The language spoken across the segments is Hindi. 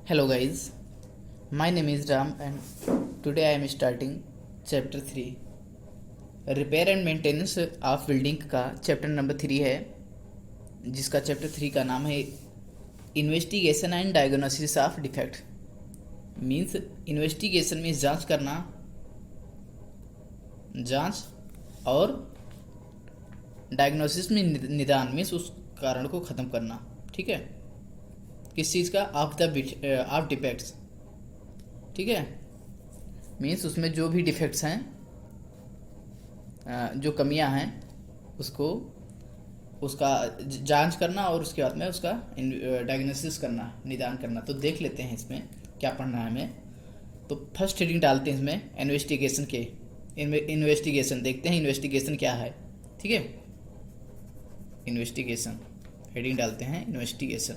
Hello guys, my name is Ram and today I am starting chapter 3 repair and maintenance of building का चैप्टर नंबर 3 है, जिसका चैप्टर 3 का नाम है investigation and diagnosis of defect. Means investigation में जांच करना, जांच और डायग्नोसिस में निदान में उस कारण को ख़त्म करना। ठीक है, किस चीज़ का? Of defects. ठीक है, मीन्स उसमें जो भी डिफेक्ट्स हैं, जो कमियां हैं, उसको उसका जांच करना और उसके बाद में उसका डायग्नोसिस करना, निदान करना। तो देख लेते हैं इसमें क्या पढ़ना है हमें। तो फर्स्ट हेडिंग डालते हैं इसमें इन्वेस्टिगेशन के। इन्वेस्टिगेशन देखते हैं इन्वेस्टिगेशन क्या है। ठीक है, इन्वेस्टिगेशन हेडिंग डालते हैं इन्वेस्टिगेशन।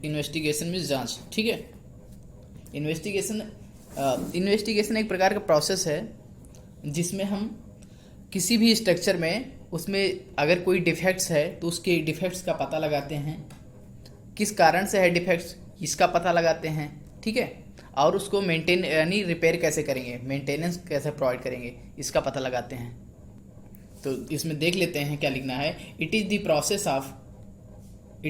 इन्वेस्टिगेशन में जांच। ठीक है, इन्वेस्टिगेशन एक प्रकार का प्रोसेस है जिसमें हम किसी भी स्ट्रक्चर में उसमें अगर कोई डिफेक्ट्स है तो उसके डिफेक्ट्स का पता लगाते हैं, किस कारण से है डिफेक्ट्स इसका पता लगाते हैं। ठीक है, और उसको मेंटेन यानी रिपेयर कैसे करेंगे, मेंटेनेंस कैसे प्रोवाइड करेंगे, इसका पता लगाते हैं। तो इसमें देख लेते हैं क्या लिखना है। It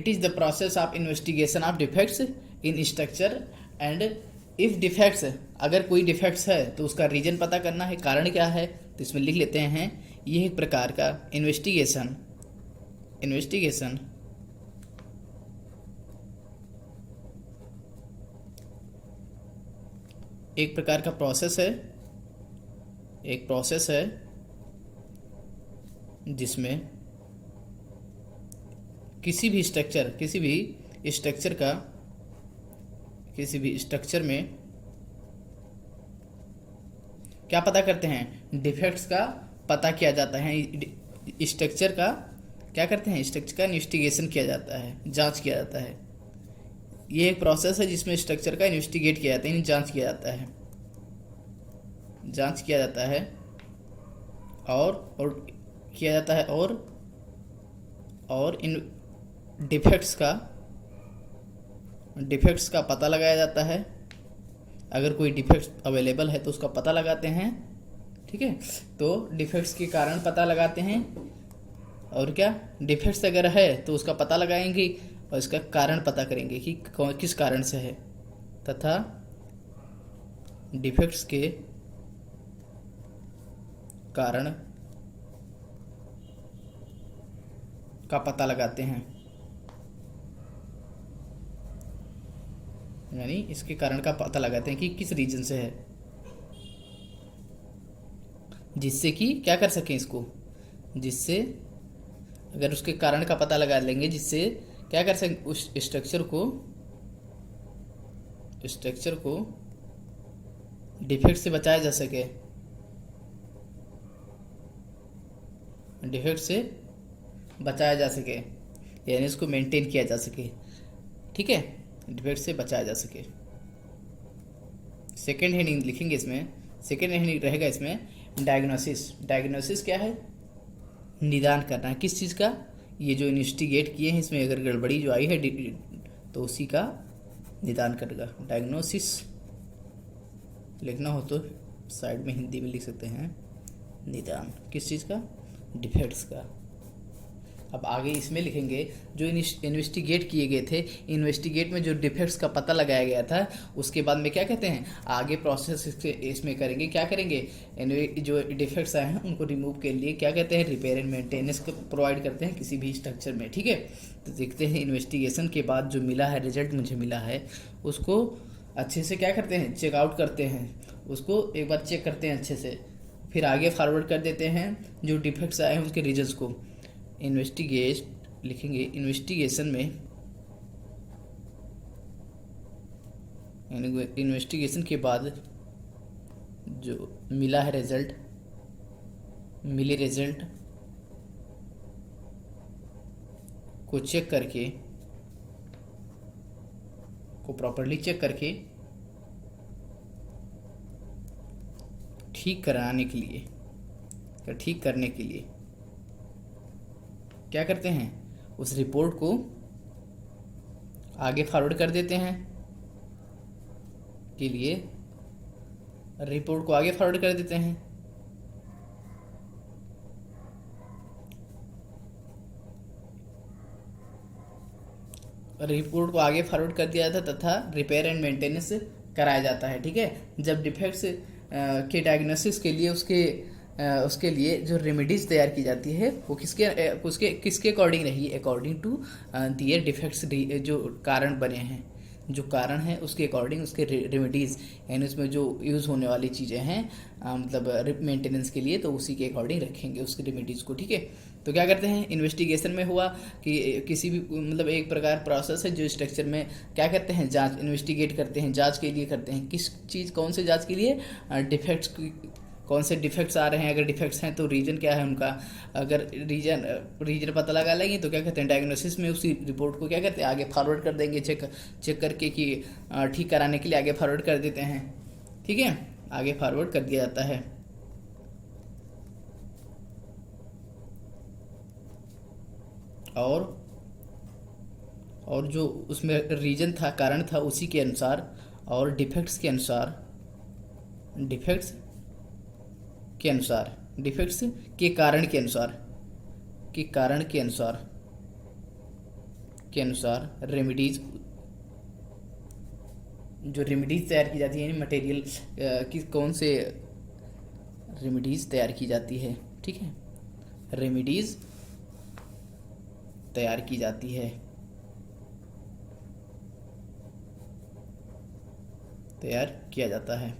is the process of investigation of defects in structure and if defects, अगर कोई डिफेक्ट्स है तो उसका रीजन पता करना है, कारण क्या है। तो इसमें लिख लेते हैं ये एक प्रकार का इन्वेस्टिगेशन एक प्रकार का प्रोसेस है, एक प्रोसेस है जिसमें किसी भी स्ट्रक्चर में क्या पता करते हैं, डिफेक्ट्स का पता किया जाता है। स्ट्रक्चर का क्या करते हैं, स्ट्रक्चर का इन्वेस्टिगेशन किया जाता है, जांच किया जाता है। ये एक प्रोसेस है जिसमें स्ट्रक्चर का इन्वेस्टिगेट किया जाता है, जांच किया जाता है और किया जाता है और इन डिफेक्ट्स का पता लगाया जाता है। अगर कोई डिफेक्ट्स अवेलेबल है तो उसका पता लगाते हैं। ठीक है, तो डिफेक्ट्स के कारण पता लगाते हैं, और क्या डिफेक्ट्स अगर है तो उसका पता लगाएंगे और इसका कारण पता करेंगे कि किस कारण से है, तथा डिफेक्ट्स के कारण का पता लगाते हैं, यानी इसके कारण का पता लगाते हैं कि किस रीजन से है, जिससे कि क्या कर सकें इसको, जिससे अगर उसके कारण का पता लगा लेंगे जिससे क्या कर सकें, उस स्ट्रक्चर को डिफेक्ट से बचाया जा सके, यानी इसको मेंटेन किया जा सके। ठीक है, डिफेक्ट से बचाया जा सके। सेकेंड हेडिंग लिखेंगे इसमें, सेकेंड हेडिंग रहेगा इसमें डायग्नोसिस क्या है, निदान करना है। किस चीज़ का? ये जो इन्वेस्टिगेट किए हैं इसमें अगर गड़बड़ी जो आई है तो उसी का निदान करेगा। डायग्नोसिस लिखना हो तो साइड में हिंदी में लिख सकते हैं, निदान किस चीज़ का, डिफेक्ट्स का। अब आगे इसमें लिखेंगे जो इन्वेस्टिगेट किए गए थे, इन्वेस्टिगेट में जो डिफेक्ट्स का पता लगाया गया था, उसके बाद में क्या कहते हैं, आगे प्रोसेस इसमें करेंगे, क्या करेंगे, जो डिफेक्ट्स आए हैं उनको रिमूव के लिए क्या कहते हैं, रिपेयर एंड मेंटेनेंस को प्रोवाइड करते हैं किसी भी स्ट्रक्चर में। ठीक है, तो देखते हैं इन्वेस्टिगेशन के बाद जो मिला है, रिजल्ट मुझे मिला है, उसको अच्छे से क्या करते हैं, चेकआउट करते हैं, उसको एक बार चेक करते हैं अच्छे से, फिर आगे फॉरवर्ड कर देते हैं जो डिफेक्ट्स आए हैं उसके रीजन्स को। लिखेंगे इन्वेस्टिगेशन में, इन्वेस्टिगेशन के बाद जो मिला है रिजल्ट, मिले रिजल्ट को चेक करके, को प्रॉपर्ली चेक करके ठीक करने के लिए क्या करते हैं, उस रिपोर्ट को आगे फॉरवर्ड कर देते हैं के लिए रिपोर्ट को आगे फॉरवर्ड कर देते हैं। रिपोर्ट को आगे फॉरवर्ड कर दिया जाता है तथा रिपेयर एंड मेंटेनेंस कराया जाता है। ठीक है, जब डिफेक्ट्स के डायग्नोसिस के लिए उसके लिए जो रेमेडीज तैयार की जाती है वो किसके अकॉर्डिंग रही, अकॉर्डिंग टू दियर डिफेक्ट्स, जो कारण बने हैं, जो कारण है उसके अकॉर्डिंग उसके रेमेडीज, यानी उसमें जो यूज़ होने वाली चीज़ें हैं मतलब मेंटेनेंस के लिए, तो उसी के अकॉर्डिंग रखेंगे उसके रेमेडीज को। ठीक है, तो क्या करते हैं, इन्वेस्टिगेशन में हुआ कि किसी भी मतलब एक प्रकार प्रोसेस है जो स्ट्रक्चर में क्या करते हैं, जांच, इन्वेस्टिगेट करते हैं, जांच के लिए करते हैं। किस चीज़, कौन से जांच के लिए, डिफेक्ट्स, कौन से डिफेक्ट्स आ रहे हैं, अगर डिफेक्ट्स हैं तो रीजन क्या है उनका, अगर रीजन पता लगा लेंगे तो क्या कहते हैं, डायग्नोसिस में उसी रिपोर्ट को क्या करते हैं, आगे फॉरवर्ड कर देंगे, चेक करके कि ठीक कराने के लिए आगे फॉरवर्ड कर देते हैं। ठीक है, आगे फॉरवर्ड कर दिया जाता है। और जो उसमें रीजन था, कारण था, उसी के अनुसार और डिफेक्ट्स के अनुसार डिफेक्ट्स के कारण के अनुसार रेमेडीज, जो रेमेडीज तैयार की जाती है, मटेरियल की कौन से रेमेडीज तैयार की जाती है। ठीक है, रेमेडीज तैयार की जाती है, तैयार किया जाता है।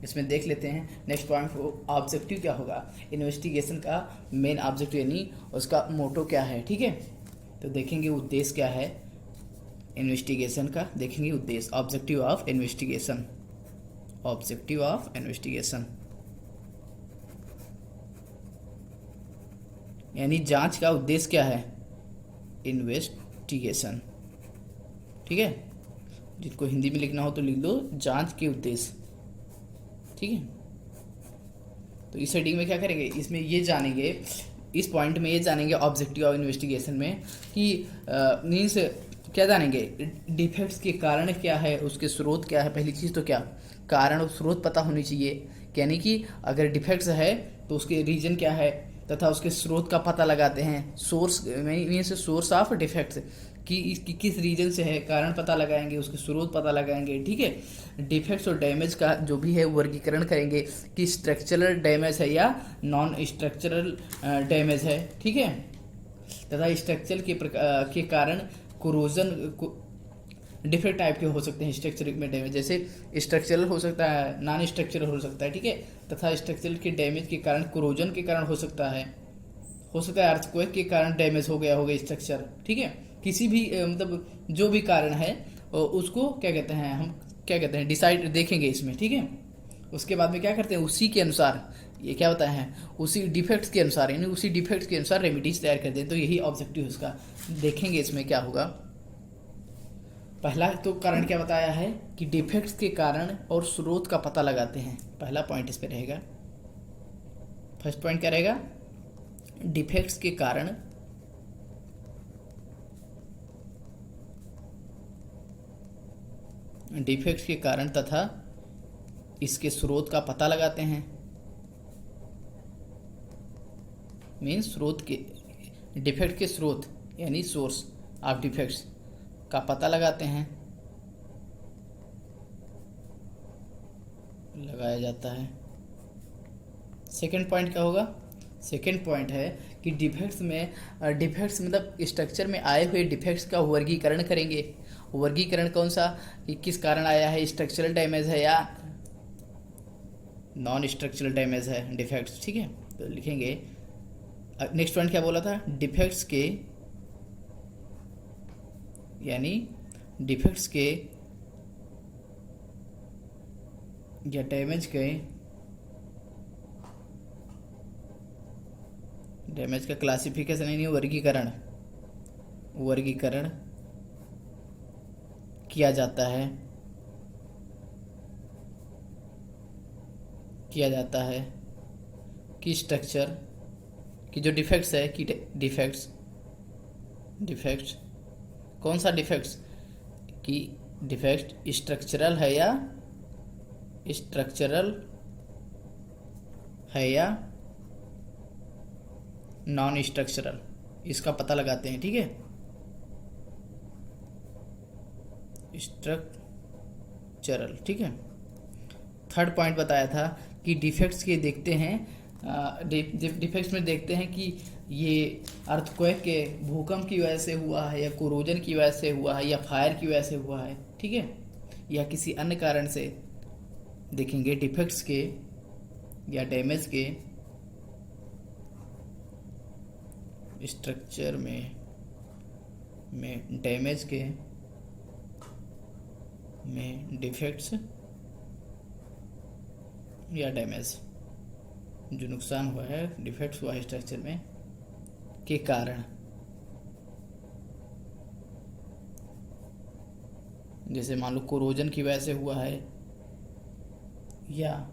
इसमें देख लेते हैं नेक्स्ट पॉइंट, ऑब्जेक्टिव क्या होगा, इन्वेस्टिगेशन का मेन ऑब्जेक्टिव यानी उसका मोटो क्या है। ठीक है, तो देखेंगे उद्देश्य क्या है इन्वेस्टिगेशन का, देखेंगे उद्देश्य, ऑब्जेक्टिव ऑफ इन्वेस्टिगेशन, यानी जांच का उद्देश्य क्या है, इन्वेस्टिगेशन। ठीक है, जिसको हिंदी में लिखना हो तो लिख दो, जांच के उद्देश्य। ठीक है, तो इस हेडिंग में क्या करेंगे, इसमें ये जानेंगे, इस पॉइंट में ये जानेंगे ऑब्जेक्टिव ऑफ इन्वेस्टिगेशन में कि मीन्स क्या जानेंगे, डिफेक्ट्स के कारण क्या है, उसके स्रोत क्या है। पहली चीज़ तो क्या, कारण और स्रोत पता होनी चाहिए, यानी कि अगर डिफेक्ट्स है तो उसके रीजन क्या है तथा उसके स्रोत का पता लगाते हैं, source means source of defects कि किस रीजन से है, कारण पता लगाएंगे, उसके स्रोत पता लगाएंगे। ठीक है, डिफेक्ट्स और डैमेज का जो भी है वर्गीकरण करेंगे कि स्ट्रक्चरल डैमेज है या नॉन स्ट्रक्चरल डैमेज है। ठीक है, तथा स्ट्रक्चर के कारण कोरोजन डिफरेंट टाइप के हो सकते हैं स्ट्रक्चर में डैमेज, जैसे स्ट्रक्चरल हो सकता है, नॉन स्ट्रक्चरल हो सकता है। ठीक है, तथा स्ट्रक्चरल के डैमेज के कारण कोरोजन के कारण हो सकता है अर्थक्वेक के कारण डैमेज हो गया होगा स्ट्रक्चर। ठीक है, किसी भी मतलब जो भी कारण है उसको क्या कहते हैं, हम क्या कहते हैं, डिसाइड देखेंगे इसमें। ठीक है, उसके बाद में क्या करते हैं, उसी के अनुसार ये क्या होता है, उसी डिफेक्ट्स के अनुसार, यानी उसी डिफेक्ट्स के अनुसार रेमेडीज तैयार करते हैं। तो यही ऑब्जेक्टिव उसका, देखेंगे इसमें क्या होगा। पहला तो कारण क्या बताया है कि डिफेक्ट्स के कारण और स्रोत का पता लगाते हैं, पहला पॉइंट इस पे रहेगा। फर्स्ट पॉइंट क्या रहेगा, डिफेक्ट्स के कारण तथा इसके स्रोत का पता लगाते हैं, मीन्स स्रोत के, डिफेक्ट के स्रोत यानी सोर्स ऑफ डिफेक्ट्स का पता लगाते हैं, लगाया जाता है। सेकंड पॉइंट क्या होगा, सेकंड पॉइंट है कि डिफेक्ट्स मतलब स्ट्रक्चर में आए हुए डिफेक्ट्स का वर्गीकरण करेंगे। वर्गीकरण कौन सा, कि किस कारण आया है, स्ट्रक्चरल डैमेज है या नॉन स्ट्रक्चरल डैमेज है डिफेक्ट्स। ठीक है, तो लिखेंगे। नेक्स्ट पॉइंट क्या बोला था, डिफेक्ट्स के यानी डिफेक्ट्स के या डैमेज का क्लासिफिकेशन यानी वर्गीकरण किया जाता है कि स्ट्रक्चर कि जो डिफेक्ट्स है कि डिफेक्ट्स डिफेक्ट्स कौन सा डिफेक्ट्स कि डिफेक्ट स्ट्रक्चरल है या नॉन स्ट्रक्चरल, इसका पता लगाते हैं। ठीक है, स्ट्रक्चरल। ठीक है, थर्ड पॉइंट बताया था कि डिफेक्ट्स के देखते हैं, डिफेक्ट्स में देखते हैं कि ये अर्थक्वेक के भूकंप की वजह से हुआ है या कोरोजन की वजह से हुआ है या फायर की वजह से हुआ है। ठीक है, या किसी अन्य कारण से देखेंगे डिफेक्ट्स के या डैमेज के स्ट्रक्चर में डैमेज के में डिफेक्ट्स या डैमेज जो नुकसान हुआ है, डिफेक्ट्स हुआ है स्ट्रक्चर में के कारण, जैसे मान लो कोरोजन की वजह से हुआ है या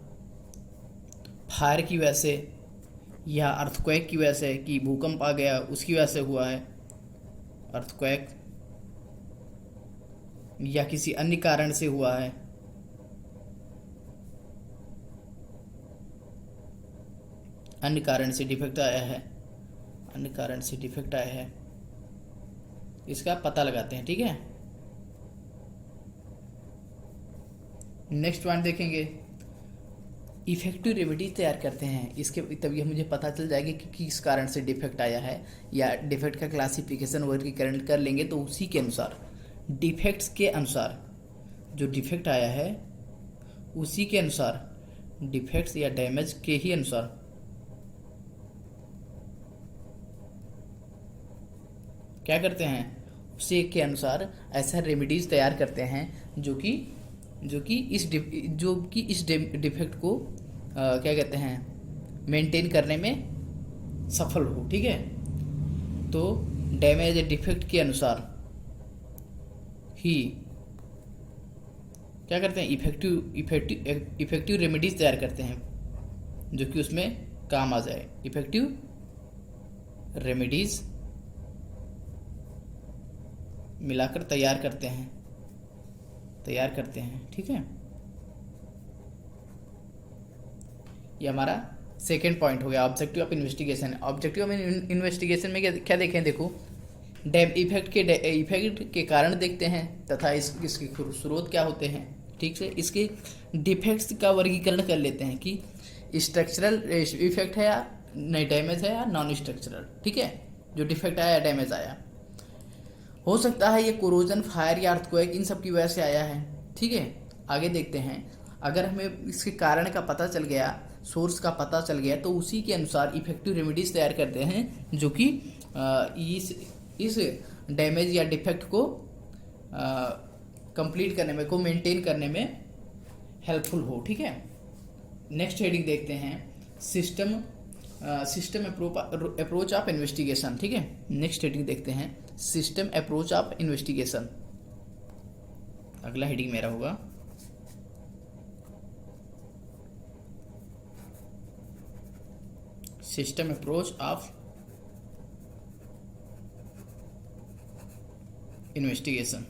फायर की वजह से या अर्थक्वेक की वजह से कि भूकंप आ गया उसकी वजह से हुआ है अर्थक्वेक, या किसी अन्य कारण से हुआ है। अन्य कारण से डिफेक्ट आया है, अन्य कारण से डिफेक्ट आया है, इसका पता लगाते हैं। ठीक है, नेक्स्ट पॉइंट देखेंगे, इफेक्टिव रेमेडीज तैयार करते हैं। इसके तभी मुझे पता चल जाएगा कि किस कारण से डिफेक्ट आया है, या डिफेक्ट का क्लासिफिकेशन वर्गीकरण कर लेंगे तो उसी के अनुसार, डिफेक्ट्स के अनुसार जो डिफेक्ट आया है उसी के अनुसार, डिफेक्ट्स या डैमेज के ही अनुसार क्या करते हैं, उसी के अनुसार ऐसा रेमेडीज तैयार करते हैं जो कि इस डिफेक्ट को क्या कहते हैं, मेंटेन करने में सफल हो। ठीक है, तो डैमेज या डिफेक्ट के अनुसार ही क्या करते हैं, इफेक्टिव रेमेडीज तैयार करते हैं जो कि उसमें काम आ जाए। इफेक्टिव रेमेडीज मिलाकर तैयार करते हैं। ठीक है, ये हमारा सेकेंड पॉइंट हो गया, objective of investigation. Objective of investigation में क्या देखें, देखो इफेक्ट के कारण देखते हैं तथा इसके स्रोत क्या होते हैं। ठीक से इसके डिफेक्ट्स का वर्गीकरण कर लेते हैं कि स्ट्रक्चरल इफेक्ट है या नहीं, डैमेज है या नॉन स्ट्रक्चरल। ठीक है, जो डिफेक्ट आया या डैमेज आया, हो सकता है ये कोरोजन, फायर या अर्थक्वेक इन सब की वजह से आया है। ठीक है, आगे देखते हैं, अगर हमें इसके कारण का पता चल गया, सोर्स का पता चल गया, तो उसी के अनुसार इफेक्टिव रेमेडीज तैयार करते हैं जो कि इस डैमेज या डिफेक्ट को कंप्लीट करने में, को मेंटेन करने में हेल्पफुल हो। ठीक है, नेक्स्ट हेडिंग देखते हैं, सिस्टम अप्रोच ऑफ इन्वेस्टिगेशन। ठीक है, नेक्स्ट हेडिंग देखते हैं, सिस्टम अप्रोच ऑफ इन्वेस्टिगेशन। अगला हेडिंग मेरा होगा सिस्टम अप्रोच ऑफ इन्वेस्टिगेशन।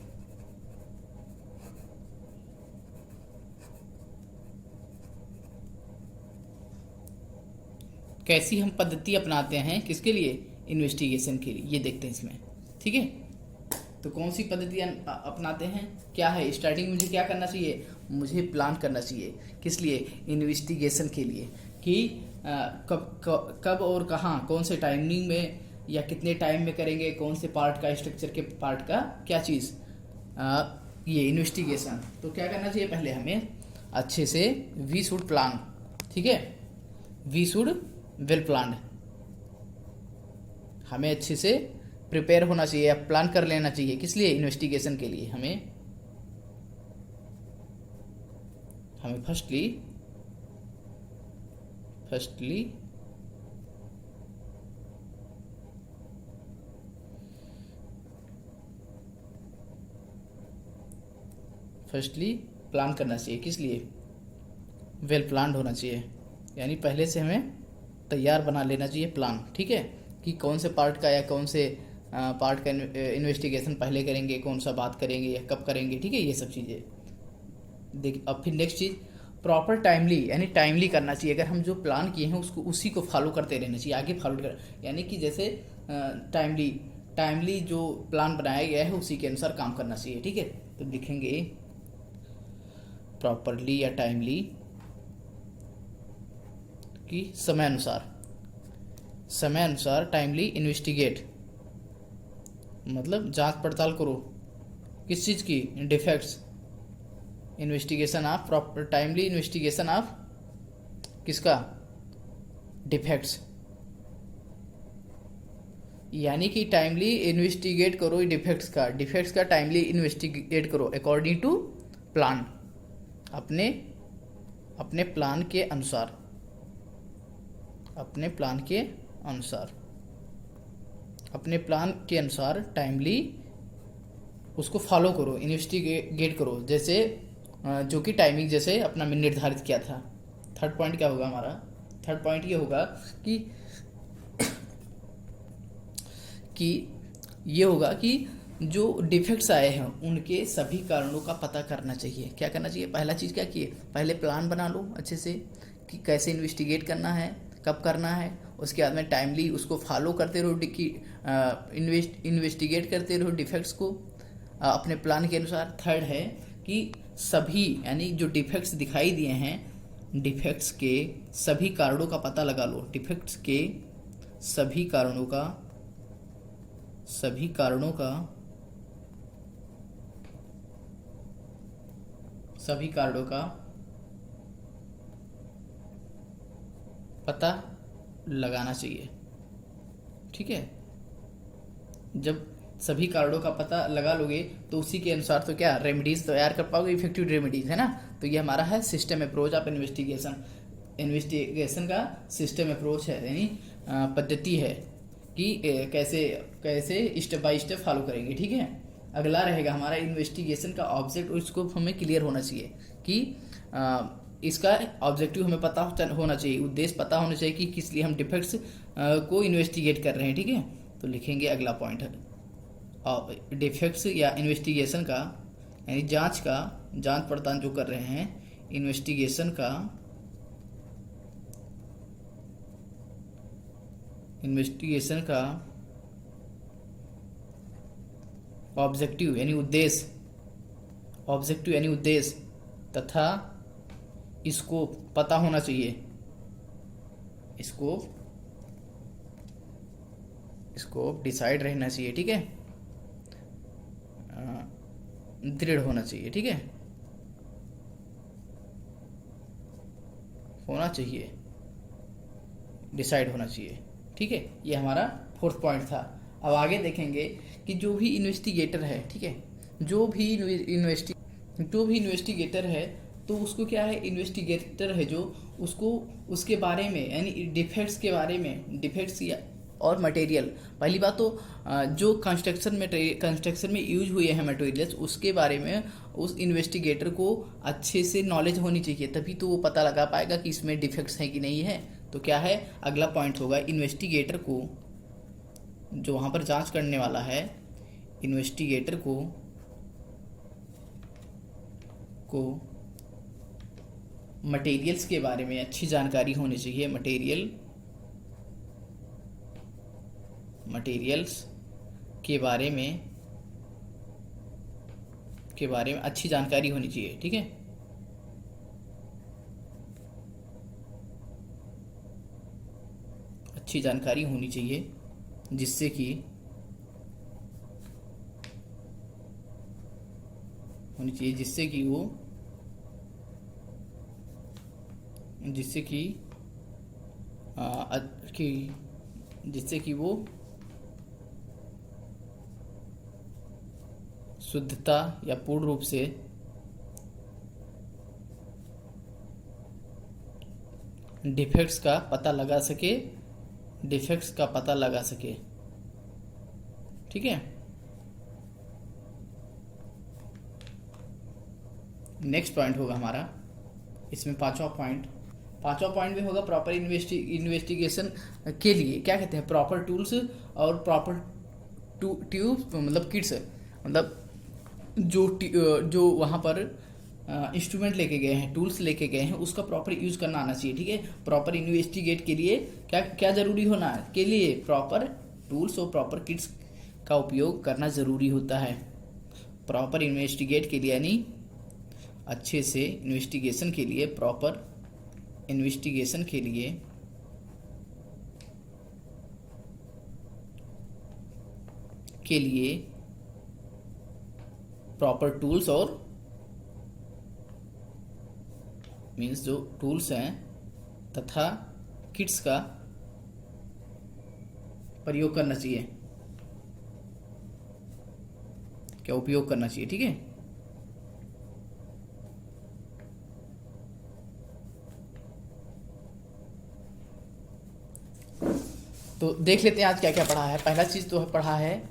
कैसी हम पद्धति अपनाते हैं, किसके लिए, इन्वेस्टिगेशन के लिए, ये देखते हैं इसमें। ठीक है, तो कौन सी पद्धति अपनाते हैं, क्या है, स्टार्टिंग में मुझे क्या करना चाहिए, मुझे प्लान करना चाहिए, किस लिए, इन्वेस्टिगेशन के लिए, कि कब और कहाँ, कौन से टाइमिंग में या कितने टाइम में करेंगे, कौन से पार्ट का, स्ट्रक्चर के पार्ट का क्या चीज़, ये इन्वेस्टिगेशन। तो क्या करना चाहिए, पहले हमें अच्छे से वी शुड प्लान। ठीक है, वी शुड वेल प्लान्ड, हमें अच्छे से प्रिपेयर होना चाहिए या प्लान कर लेना चाहिए, किस लिए, इन्वेस्टिगेशन के लिए। हमें फर्स्टली प्लान करना चाहिए, किस लिए, वेल प्लान्ड होना चाहिए, यानी पहले से हमें तैयार बना लेना चाहिए प्लान, ठीक है, कि कौन से पार्ट का या कौन से पार्ट का इन्वेस्टिगेशन पहले करेंगे, कौन सा बात करेंगे या कब करेंगे, ठीक है, ये सब चीज़ें देख। अब फिर नेक्स्ट चीज़, प्रॉपर टाइमली, यानी टाइमली करना चाहिए। अगर हम जो प्लान किए हैं उसको उसी को फॉलो करते रहना चाहिए, आगे फॉलो कर, यानी कि जैसे टाइमली टाइमली जो प्लान बनाया गया है उसी के अनुसार काम करना चाहिए, ठीक है। तो लिखेंगे प्रॉपरली या टाइमली कि समय अनुसार टाइमली इन्वेस्टिगेट, मतलब जांच पड़ताल करो किस चीज़ की, defects, investigation of, proper timely investigation of किसका, डिफेक्ट्स, यानी कि टाइमली इन्वेस्टिगेट करो डिफेक्ट्स का टाइमली इन्वेस्टिगेट करो अकॉर्डिंग टू प्लान, अपने अपने प्लान के अनुसार, अपने प्लान के अनुसार टाइमली उसको फॉलो करो, इन्वेस्टिगेट करो, जैसे जो कि टाइमिंग जैसे अपना मैंने निर्धारित किया था। थर्ड पॉइंट क्या होगा हमारा, थर्ड पॉइंट ये होगा कि जो डिफेक्ट्स आए हैं उनके सभी कारणों का पता करना चाहिए। क्या करना चाहिए, पहला चीज़ क्या किए, पहले प्लान बना लो अच्छे से कि कैसे इन्वेस्टिगेट करना है, कब करना है, उसके बाद में टाइमली उसको फॉलो करते रहो कि इन्वेस्टिगेट करते रहो डिफेक्ट्स को अपने प्लान के अनुसार। थर्ड है कि सभी, यानी जो डिफेक्ट्स दिखाई दिए हैं, डिफेक्ट्स के सभी कारणों का पता लगा लो, डिफेक्ट्स के सभी कारणों का पता लगाना चाहिए, ठीक है। जब सभी कारणों का पता लगा लोगे तो उसी के अनुसार तो क्या रेमेडीज तैयार कर पाओगे, इफेक्टिव रेमेडीज, है ना। तो ये हमारा है सिस्टम अप्रोच ऑफ इन्वेस्टिगेशन का सिस्टम अप्रोच है, यानी पद्धति है कि कैसे स्टेप बाय स्टेप फॉलो करेंगे, ठीक है। अगला रहेगा हमारा इन्वेस्टिगेशन का ऑब्जेक्ट, और इसको हमें क्लियर होना चाहिए कि इसका ऑब्जेक्टिव हमें पता होना चाहिए, उद्देश्य पता होना चाहिए कि किस लिए हम डिफेक्ट्स को इन्वेस्टिगेट कर रहे हैं, ठीक है। तो लिखेंगे अगला पॉइंट है डिफेक्ट्स या इन्वेस्टिगेशन का, यानी जांच पड़ताल जो कर रहे हैं, इन्वेस्टिगेशन का ऑब्जेक्टिव यानी उद्देश्य तथा स्कोप पता होना चाहिए, स्कोप डिसाइड रहना चाहिए, ठीक है, दृढ़ होना चाहिए, ठीक है, डिसाइड होना चाहिए, ठीक है। ये हमारा फोर्थ पॉइंट था। अब आगे देखेंगे कि जो भी इन्वेस्टिगेटर है, ठीक है, जो भी इन्वेस्टिगेटर है तो उसको क्या है, इन्वेस्टिगेटर है जो उसको उसके बारे में, यानी डिफेक्ट्स या और मटेरियल, पहली बात तो जो कंस्ट्रक्शन में यूज हुए हैं मटेरियल्स, उसके बारे में उस इन्वेस्टिगेटर को अच्छे से नॉलेज होनी चाहिए, तभी तो वो पता लगा पाएगा कि इसमें डिफेक्ट्स हैं कि नहीं है। तो क्या है, अगला पॉइंट होगा इन्वेस्टिगेटर को, जो वहाँ पर जांच करने वाला है, इन्वेस्टिगेटर को मटेरियल्स के बारे में अच्छी जानकारी होनी चाहिए, मटेरियल्स के बारे में अच्छी जानकारी होनी चाहिए, ठीक है। अच्छी जानकारी होनी चाहिए जिससे कि वो शुद्धता या पूर्ण रूप से डिफेक्ट्स का पता लगा सके, ठीक है। नेक्स्ट पॉइंट होगा हमारा, इसमें पांचवा पॉइंट पांचवा पॉइंट में होगा प्रॉपर इन्वेस्टिगेशन के लिए क्या कहते हैं, प्रॉपर टूल्स और प्रॉपर ट्यूब मतलब किट्स, मतलब जो वहाँ पर इंस्ट्रूमेंट लेके गए हैं, टूल्स लेके गए हैं, उसका प्रॉपर यूज़ करना आना चाहिए। ठीक है, प्रॉपर इन्वेस्टिगेट के लिए क्या क्या ज़रूरी होना है, के लिए प्रॉपर टूल्स और प्रॉपर किट्स का उपयोग करना ज़रूरी होता है। प्रॉपर इन्वेस्टिगेट के लिए यानी अच्छे से इन्वेस्टिगेशन के लिए, प्रॉपर इन्वेस्टिगेशन के लिए प्रॉपर टूल्स और मीन्स जो टूल्स हैं तथा किट्स का प्रयोग करना चाहिए, क्या उपयोग करना चाहिए। ठीक है, तो देख लेते हैं आज क्या क्या पढ़ा है। पहला चीज़ तो पढ़ा है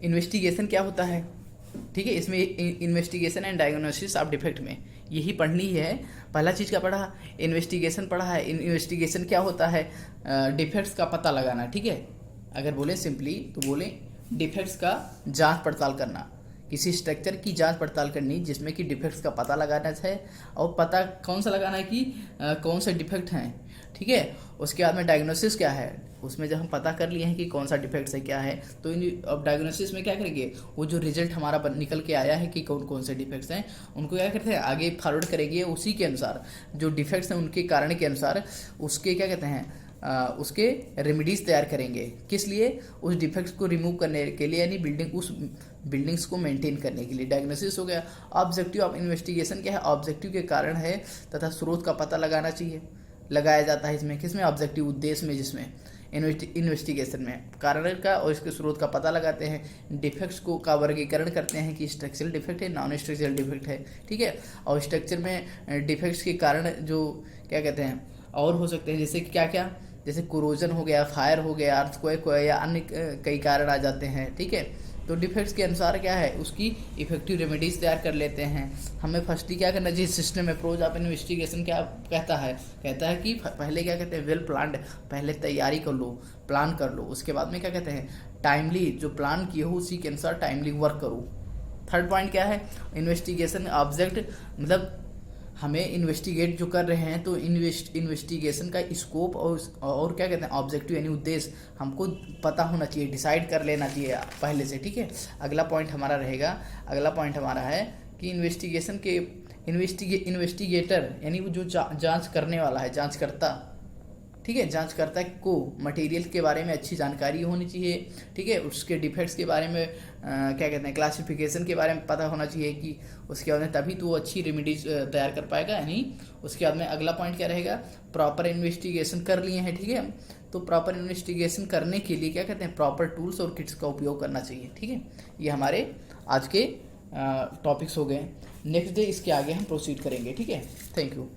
इन्वेस्टिगेशन क्या होता है। ठीक है, इसमें investigation and diagnosis of defect में यही पढ़नी है। पहला चीज़ क्या पढ़ा, इन्वेस्टिगेशन पढ़ा है। इन्वेस्टिगेशन क्या होता है, डिफेक्ट्स का पता लगाना। ठीक है, अगर बोले सिंपली तो बोले डिफेक्ट्स का जांच पड़ताल करना, किसी स्ट्रक्चर की जांच पड़ताल करनी जिसमें कि डिफेक्ट्स का पता लगाना है, और पता कौन सा लगाना है कि कौन से डिफेक्ट हैं। ठीक है, उसके बाद में डायग्नोसिस क्या है, उसमें जब हम पता कर लिए हैं कि कौन सा डिफेक्ट है क्या है, तो अब डायग्नोसिस में क्या करेंगे, वो जो रिजल्ट हमारा निकल के आया है कि कौन कौन से डिफेक्ट्स हैं, उनको क्या करते हैं आगे फॉरवर्ड करेंगे, उसी के अनुसार जो डिफेक्ट्स हैं उनके कारण के अनुसार उसके क्या कहते हैं उसके रेमेडीज तैयार करेंगे। किस लिए, उस डिफेक्ट्स को रिमूव करने के लिए, यानी उस बिल्डिंग्स को मेंटेन करने के लिए। डायग्नोसिस हो गया। ऑब्जेक्टिव ऑफ इन्वेस्टिगेशन क्या है, ऑब्जेक्टिव के कारण है तथा स्रोत का पता लगाना चाहिए, लगाया जाता है इसमें, किसमें, ऑब्जेक्टिव उद्देश्य में, जिसमें इन्वेस्टिगेशन में कारण का और इसके स्रोत का पता लगाते हैं। डिफेक्ट्स को का वर्गीकरण करते हैं कि स्ट्रक्चरल डिफेक्ट है, नॉन स्ट्रक्चरल डिफेक्ट है। ठीक है, और स्ट्रक्चर में डिफेक्ट्स के कारण जो क्या कहते हैं और हो सकते हैं, जैसे कि क्या क्या, जैसे कोरोजन हो गया, फायर हो गया, अर्थक्वेक हो गया, या अन्य कई कारण आ जाते हैं। ठीक है, तो डिफेक्ट्स के अनुसार क्या है उसकी इफेक्टिव रेमेडीज तैयार कर लेते हैं। हमें फर्स्टली क्या करना चाहिए, सिस्टम अप्रोच ऑफ इन्वेस्टिगेशन क्या कहता है कि पहले क्या कहते हैं, वेल प्लान्ड, पहले तैयारी कर लो, प्लान कर लो। उसके बाद में क्या कहते हैं, टाइमली, जो प्लान किए हो उसी के अनुसार टाइमली वर्क करो। थर्ड पॉइंट क्या है, इन्वेस्टिगेशन ऑब्जेक्ट, मतलब हमें इन्वेस्टिगेट जो कर रहे हैं तो इन्वेस्टिगेशन का स्कोप और क्या कहते हैं ऑब्जेक्टिव यानी उद्देश्य हमको पता होना चाहिए, डिसाइड कर लेना चाहिए पहले से। ठीक है, अगला पॉइंट हमारा है कि इन्वेस्टिगेशन के इन्वेस्टिगेटर यानी वो जो जांच करने वाला है, जांचकर्ता। ठीक है, जांचकर्ता को मटेरियल के बारे में अच्छी जानकारी होनी चाहिए। ठीक है, उसके डिफेक्ट्स के बारे में क्या कहते हैं, क्लासिफिकेशन के बारे में पता होना चाहिए कि उसके बाद में तभी तो वो अच्छी रेमेडीज तैयार कर पाएगा। यानी उसके बाद में अगला पॉइंट क्या रहेगा, प्रॉपर इन्वेस्टिगेशन कर लिए हैं। ठीक है, तो प्रॉपर इन्वेस्टिगेशन करने के लिए क्या कहते हैं, प्रॉपर टूल्स और किट्स का उपयोग करना चाहिए। ठीक है, ये हमारे आज के टॉपिक्स हो गए। नेक्स्ट डे इसके आगे हम प्रोसीड करेंगे। ठीक है, थैंक यू।